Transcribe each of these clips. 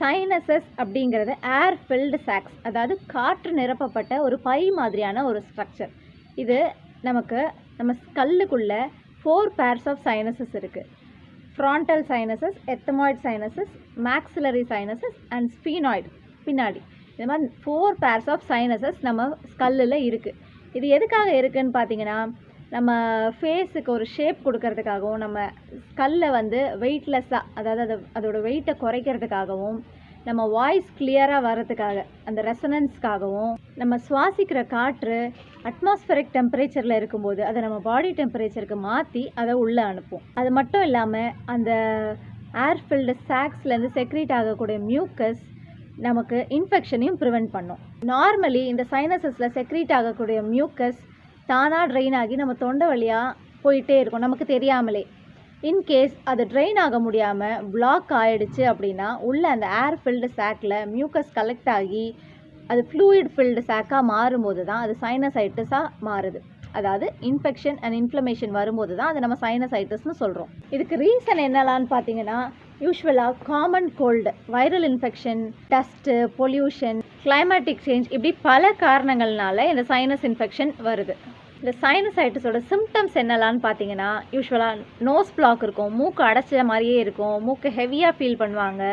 Sinuses அப்படிங்கிறது ஏர் field socks, அதாவது காற்று நிரப்பப்பட்ட ஒரு பை மாதிரியான ஒரு ஸ்ட்ரக்சர். இது நம்ம ஸ்கல்லுக்குள்ள 4 pairs ஆஃப் சைனசஸ் இருக்குது. Frontal sinuses, ethmoid sinuses, maxillary sinuses and sphenoid பின்னாடி. இந்த மாதிரி 4 pairs ஆஃப் சைனசஸ் நம்ம ஸ்கல்லில் இருக்குது. இது எதுக்காக இருக்குதுன்னு பார்த்தீங்கன்னா, நம்ம ஃபேஸுக்கு ஒரு ஷேப் கொடுக்கறதுக்காகவும், நம்ம ஸ்கல்லை வெயிட்லெஸ்ஸாக, அதாவது அதோட வெயிட்டை குறைக்கிறதுக்காகவும், நம்ம வாய்ஸ் கிளியராக வர்றதுக்காக, அந்த ரெசனன்ஸ்க்காகவும், நம்ம சுவாசிக்கிற காற்று அட்மாஸ்பரிக் டெம்பரேச்சரில் இருக்கும்போது அதை நம்ம பாடி டெம்பரேச்சருக்கு மாற்றி அதை உள்ளே அனுப்பும். அது மட்டும் இல்லாமல் அந்த ஏர் ஃபில்டு சாக்ஸ்லேருந்து செக்ரீட் ஆகக்கூடிய மியூக்கஸ் நமக்கு இன்ஃபெக்ஷனையும் ப்ரிவெண்ட் பண்ணும். நார்மலி இந்த சைனஸஸில் செக்ரீட் ஆகக்கூடிய மியூக்கஸ் தானாக ட்ரெயின் ஆகி நம்ம தொண்டை வழியாக போயிட்டே இருக்கும் நமக்கு தெரியாமலே. இன்கேஸ் அது ட்ரெயின் ஆக முடியாமல் பிளாக் ஆகிடுச்சு அப்படின்னா உள்ள அந்த ஏர் ஃபில்டு சாக்கில் மியூக்கஸ் கலெக்ட் ஆகி அது ஃப்ளூயிட் ஃபில்டு சாக்காக மாறும்போது தான் அது சைனசைட்டிஸாக மாறுது. அதாவது இன்ஃபெக்ஷன் அண்ட் இன்ஃப்ளமேஷன் வரும்போது தான் அது நம்ம சைனசைட்டிஸ்னு சொல்கிறோம். இதுக்கு ரீசன் என்னலான்னு பார்த்தீங்கன்னா, யூஸ்வலாக common cold, viral infection, dust, pollution, climatic change, இப்படி பல காரணங்கள்னால இந்த சைனஸ் இன்ஃபெக்ஷன் வருது. இந்த சைனசைட்டிஸோட சிம்டம்ஸ் என்னலான்னு பார்த்தீங்கன்னா, யூஸ்வலாக நோஸ் பிளாக் இருக்கும், மூக்கு அடைச்ச மாதிரியே இருக்கும், மூக்கு ஹெவியாக ஃபீல் பண்ணுவாங்க,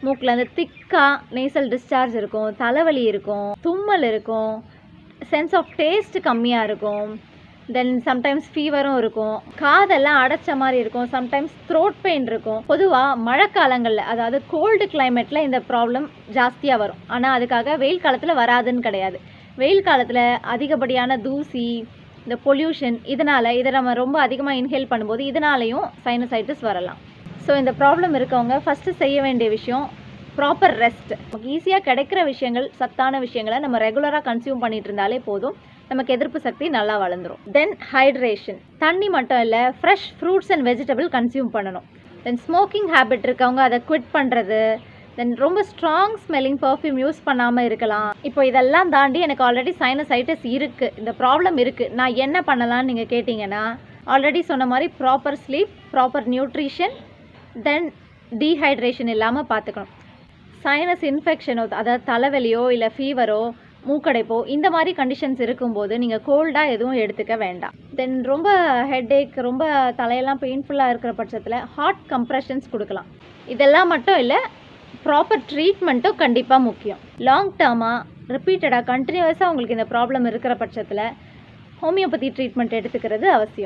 மூக்கில் அந்த திக்காக நேசல் டிஸ்சார்ஜ் இருக்கும், தலைவலி இருக்கும், தும்மல் இருக்கும், சென்ஸ் ஆஃப் டேஸ்ட் கம்மியாக இருக்கும், தென் சம்டைம்ஸ் ஃபீவரும் இருக்கும், காதெல்லாம் அடைச்ச மாதிரி இருக்கும், சம்டைம்ஸ் த்ரோட் பெயின் இருக்கும். பொதுவாக மழைக்காலங்களில், அதாவது கோல்டு கிளைமேட்டில் இந்த ப்ராப்ளம் ஜாஸ்தியாக வரும். ஆனால் அதுக்காக வெயில் காலத்தில் வராதுன்னு கிடையாது. வெயில் காலத்தில் அதிகப்படியான தூசி, இந்த பொல்யூஷன், இதை நம்ம ரொம்ப அதிகமாக இன்ஹேல் பண்ணும்போது இதனாலையும் சைனசைட்டிஸ் வரலாம். ஸோ இந்த ப்ராப்ளம் இருக்கவங்க ஃபஸ்ட்டு செய்ய வேண்டிய விஷயம் ப்ராப்பர் ரெஸ்ட். நமக்கு ஈஸியாக கிடைக்கிற விஷயங்கள், சத்தான விஷயங்களை நம்ம ரெகுலராக கன்சியூம் பண்ணிட்டு இருந்தாலே போதும், நமக்கு எதிர்ப்பு சக்தி நல்லா வளர்ந்துடும். தென் ஹைட்ரேஷன், தண்ணி மட்டும் இல்லை, fresh fruits and vegetable consume பண்ணணும். தென் ஸ்மோக்கிங் ஹேபிட் இருக்கவங்க அதை குவிட் பண்ணுறது, தென் ரொம்ப ஸ்ட்ராங் ஸ்மெல்லிங் பர்ஃப்யூம் யூஸ் பண்ணாமல் இருக்கலாம். இப்போ இதெல்லாம் தாண்டி எனக்கு ஆல்ரெடி சைனசைட்டிஸ் இருக்குது, இந்த ப்ராப்ளம் இருக்குது, நான் என்ன பண்ணலான்னு நீங்கள் கேட்டிங்கன்னா, ஆல்ரெடி சொன்ன மாதிரி ப்ராப்பர் ஸ்லீப், ப்ராப்பர் நியூட்ரிஷன், தென் டீஹைட்ரேஷன் இல்லாமல் பார்த்துக்கணும். சைனஸ் இன்ஃபெக்ஷனோ, அதாவது தலைவலியோ இல்லை ஃபீவரோ மூக்கடைப்போ இந்த மாதிரி கண்டிஷன்ஸ் இருக்கும்போது நீங்கள் கோல்டாக எதுவும் எடுத்துக்க வேண்டாம். தென் ரொம்ப ஹெட்டேக், ரொம்ப தலையெல்லாம் பெயின்ஃபுல்லாக இருக்கிற பட்சத்தில் ஹாட் கம்ப்ரெஷன்ஸ் கொடுக்கலாம். இதெல்லாம் மட்டும் இல்லை, ப்ராப்பர் ட்ரீட்மெண்ட்டும் கண்டிப்பாக முக்கியம். லாங் டேர்மாக ரிப்பீட்டடாக கண்டினியூஸாக உங்களுக்கு இந்த ப்ராப்ளம் இருக்கிற பட்சத்தில் ஹோமியோபதி ட்ரீட்மெண்ட் எடுத்துக்கிறது அவசியம்.